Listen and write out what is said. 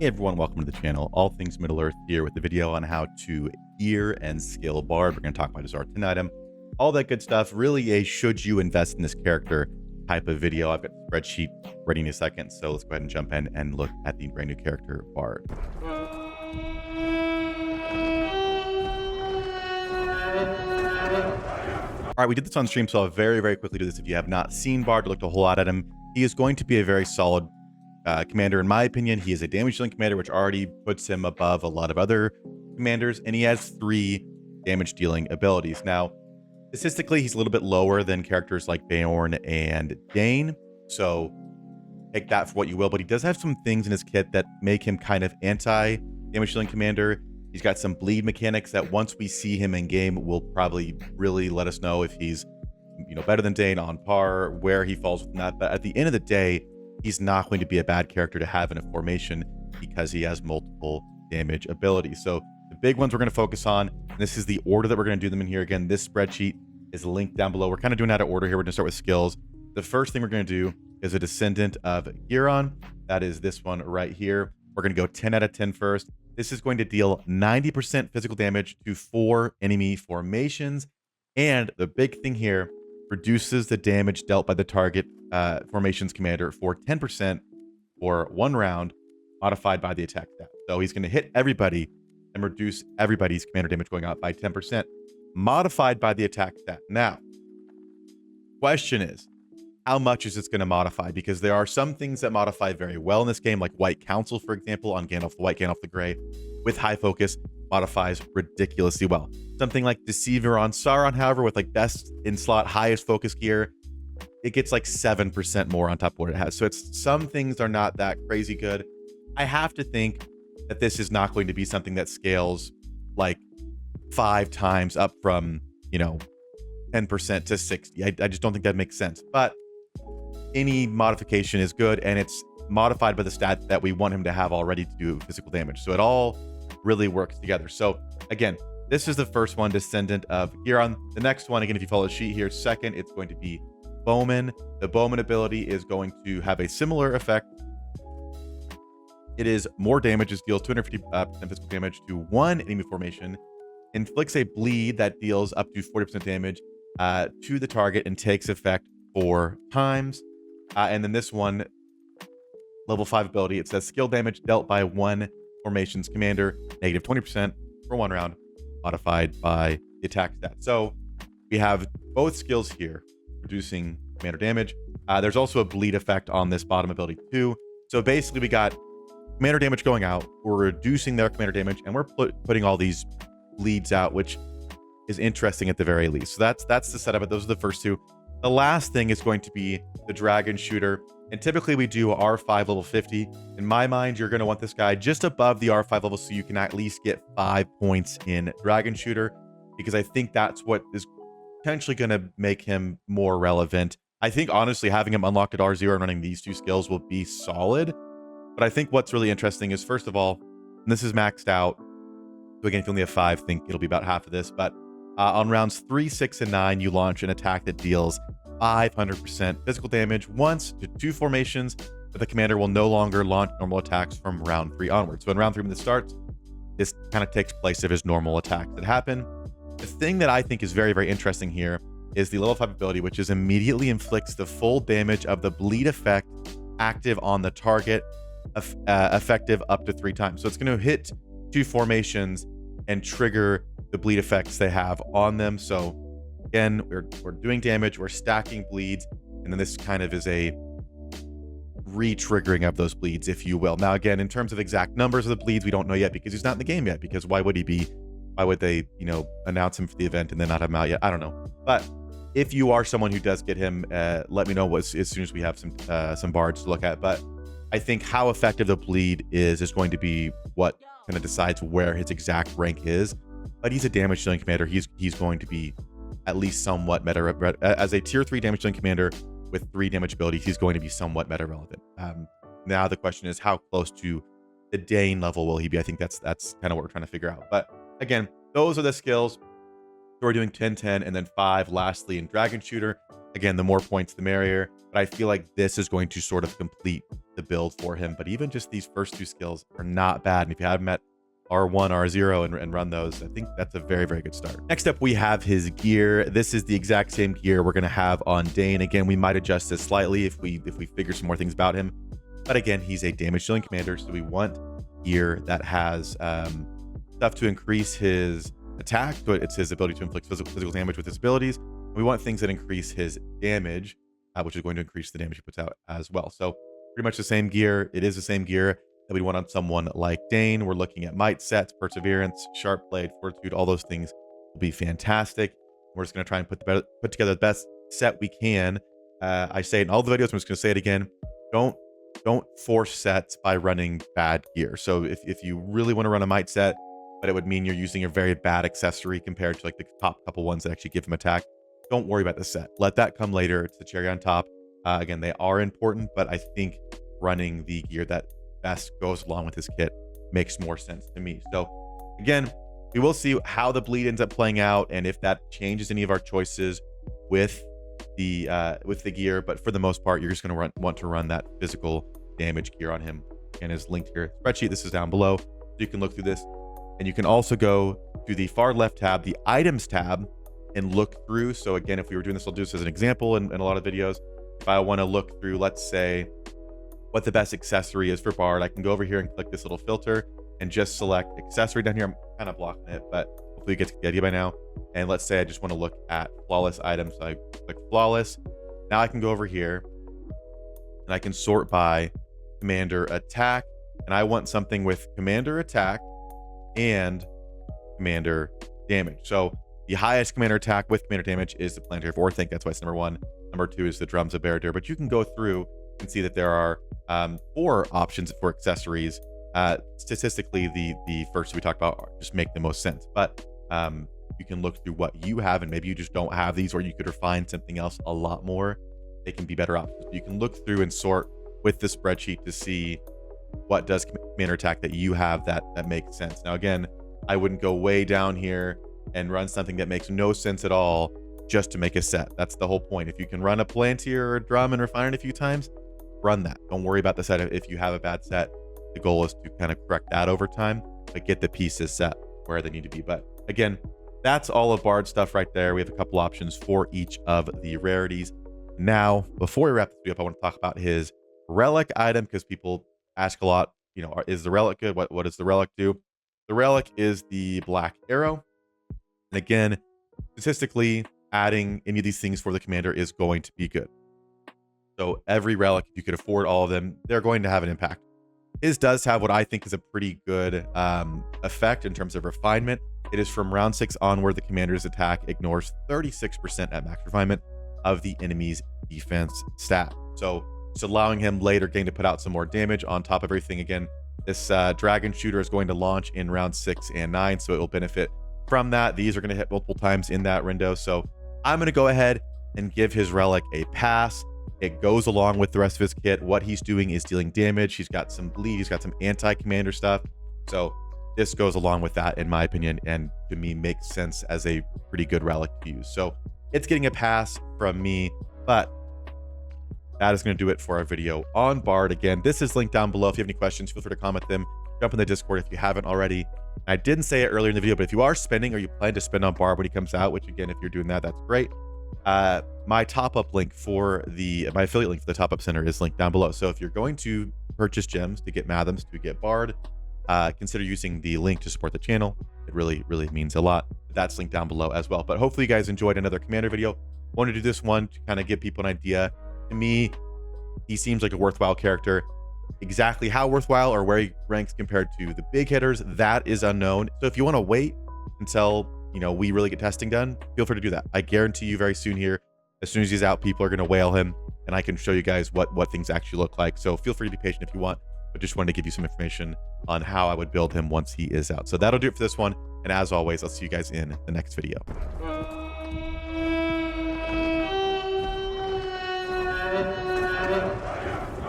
Hey everyone, welcome to the channel. All things Middle Earth here with the video on how to gear and skill Bard. We're going to talk about his art 10 item, all that good stuff. Really a should you invest in this character type of video. I've got a spreadsheet ready in a second, so let's go ahead and jump in and look at the brand new character Bard. All right, we did this on stream, so I'll very quickly do this. If you have not seen Bard or looked a whole lot at him, he is going to be a very solid commander. In my opinion, he is a damage dealing commander, which already puts him above a lot of other commanders, and he has 3 damage dealing abilities. Now, statistically, he's a little bit lower than characters like Beorn and Dane, so take that for what you will, but he does have some things in his kit that make him kind of anti-damage dealing commander. He's got some bleed mechanics that once we see him in game will probably really let us know if he's, better than Dane, on par, where he falls within that. But at the end of the day, he's not going to be a bad character to have in a formation because he has multiple damage abilities. So the big ones we're going to focus on, and this is the order that we're going to do them in here. Again, this spreadsheet is linked down below. We're kind of doing out of order here. We're going to start with skills. The first thing we're going to do is a descendant of Huron. That is this one right here. We're going to go 10 out of 10 first. This is going to deal 90% physical damage to 4 enemy formations. And the big thing here, reduces the damage dealt by the target formation's commander for 10% for 1 round, modified by the attack stat. So he's going to hit everybody and reduce everybody's commander damage going out by 10%, modified by the attack stat. Now, question is, how much is this going to modify? Because there are some things that modify very well in this game, like White Council, for example, on Gandalf the White, Gandalf the Grey, with high focus, modifies ridiculously well. Something like Deceiver on Sauron, however, with like best in slot, highest focus gear, it gets like 7% more on top of what it has. So it's some things are not that crazy good. I have to think that this is not going to be something that scales like 5 times up from, 10% to 60. I just don't think that makes sense. But any modification is good, and it's modified by the stat that we want him to have already to do physical damage. So it all really works together. So again, this is the first one, descendant of Huron. The next one, again, if you follow the sheet here, second, it's going to be Bowman. The Bowman ability is going to have a similar effect. It is more damage, it deals 250% physical damage to 1 enemy formation, inflicts a bleed that deals up to 40% damage to the target and takes effect 4 times. And then this one, level 5 ability, it says skill damage dealt by 1 formation's commander, negative 20% for 1 round, modified by the attack stat. So we have both skills here, reducing commander damage. There's also a bleed effect on this bottom ability too. So basically we got commander damage going out, we're reducing their commander damage, and we're putting all these bleeds out, which is interesting at the very least. So that's the setup. Those are the first 2. The last thing is going to be the dragon shooter. And typically we do R5 level 50. In my mind, you're going to want this guy just above the R5 level so you can at least get 5 points in dragon shooter, because I think that's what is potentially going to make him more relevant. I think honestly having him unlocked at R0 and running these 2 skills will be solid. But I think what's really interesting is, first of all, this is maxed out. So again, if you only have 5, think it'll be about half of this. But on rounds 3, 6, and 9, you launch an attack that deals 500% physical damage once to 2 formations, but the commander will no longer launch normal attacks from round 3 onwards. So in round 3 when this starts, this kind of takes place of his normal attacks that happen. The thing that I think is very interesting here is the level 5 ability, which is immediately inflicts the full damage of the bleed effect active on the target, effective up to 3 times. So it's going to hit 2 formations and trigger the bleed effects they have on them. So again, we're doing damage, we're stacking bleeds, and then this kind of is a re-triggering of those bleeds, if you will. Now, again, in terms of exact numbers of the bleeds, we don't know yet because he's not in the game yet, because why would he be? Why would they, announce him for the event and then not have him out yet? I don't know. But if you are someone who does get him, let me know as soon as we have some bards to look at. But I think how effective the bleed is going to be what kind of decides where his exact rank is. But he's a damage dealing commander. He's going to be at least somewhat meta as a tier 3 damage dealing commander with 3 damage abilities. He's going to be somewhat meta relevant. Now the question is, how close to the Dane level will he be? I think that's kind of what we're trying to figure out. But again, those are the skills. So we're doing 10, 10, and then 5 lastly in dragon shooter. Again, the more points, the merrier. But I feel like this is going to sort of complete the build for him. But even just these first 2 skills are not bad. And if you haven't met R1, R0 and run those, I think that's a very, very good start. Next up, we have his gear. This is the exact same gear we're going to have on Dane. Again, we might adjust this slightly if we figure some more things about him. But again, he's a damage dealing commander, so we want gear that has stuff to increase his attack. So it's his ability to inflict physical damage with his abilities. We want things that increase his damage, which is going to increase the damage he puts out as well. So pretty much the same gear. It is the same gear that we want on someone like Dane. We're looking at might sets, perseverance, sharp blade, fortitude. All those things will be fantastic. We're just going to try and put together the best set we can. I say it in all the videos. I'm just going to say it again. Don't force sets by running bad gear. So if you really want to run a might set, but it would mean you're using a very bad accessory compared to like the top couple ones that actually give him attack, don't worry about the set. Let that come later. It's the cherry on top. Again, they are important, but I think running the gear that best goes along with his kit makes more sense to me. So again, we will see how the bleed ends up playing out and if that changes any of our choices with the gear. But for the most part, you're just going to want to run that physical damage gear on him. And is linked here spreadsheet. This is down below, so you can look through this, and you can also go to the far left tab, the items tab, and look through. So again, if we were doing this, I'll do this as an example in a lot of videos. If I want to look through, let's say, what the best accessory is for Bard, I can go over here and click this little filter and just select accessory down here. I'm kind of blocking it, but hopefully you get the idea by now. And let's say I just want to look at flawless items. So I click flawless. Now I can go over here and I can sort by commander attack. And I want something with commander attack and commander damage. So the highest commander attack with commander damage is the Planetary Vorthink. That's why it's number 1. Number 2 is the Drums of Baradur. But you can go through and see that there are 4 options for accessories. Statistically, the first we talked about just make the most sense. But you can look through what you have, and maybe you just don't have these, or you could refine something else a lot more. They can be better options. You can look through and sort with the spreadsheet to see what does commander attack that you have that makes sense. Now, again, I wouldn't go way down here and run something that makes no sense at all just to make a set. That's the whole point. If you can run a Palantir or a Drum and refine it a few times, run that. Don't worry about the set. If you have a bad set, the goal is to kind of correct that over time, but get the pieces set where they need to be. But again, that's all of Bard stuff right there. We have a couple options for each of the rarities. Now, before we wrap this video up, I want to talk about his relic item, because people ask a lot, you know, is the relic good? What does the relic do? The relic is the black arrow. And again, statistically, adding any of these things for the commander is going to be good. So every relic, if you could afford all of them, they're going to have an impact. His does have what I think is a pretty good effect in terms of refinement. It is from round 6 onward, the commander's attack ignores 36% at max refinement of the enemy's defense stat. So it's allowing him later game to put out some more damage on top of everything. Again, this dragon shooter is going to launch in round 6 and 9, so it will benefit from that. These are going to hit multiple times in that window. So I'm going to go ahead and give his relic a pass. It goes along with the rest of his kit. What he's doing is dealing damage. He's got some bleed. He's got some anti-commander stuff. So this goes along with that, in my opinion, and to me makes sense as a pretty good relic to use. So it's getting a pass from me, but that is going to do it for our video on Bard. Again, this is linked down below. If you have any questions, feel free to comment them. Jump in the Discord if you haven't already. I didn't say it earlier in the video, but if you are spending or you plan to spend on Bard when he comes out, which again, if you're doing that, that's great. My top-up link for my affiliate link for the top-up center is linked down below. So if you're going to purchase gems to get Mathams, to get Bard, consider using the link to support the channel. It really, really means a lot. That's linked down below as well. But hopefully you guys enjoyed another commander video. Wanted to do this one to kind of give people an idea. To me, he seems like a worthwhile character. Exactly how worthwhile or where he ranks compared to the big hitters, that is unknown. So if you want to wait until, you know, we really get testing done, feel free to do that. I guarantee you very soon here, as soon as he's out, people are going to whale him, and I can show you guys what things actually look like. So feel free to be patient if you want, but just wanted to give you some information on how I would build him once he is out. So that'll do it for this one. And as always, I'll see you guys in the next video.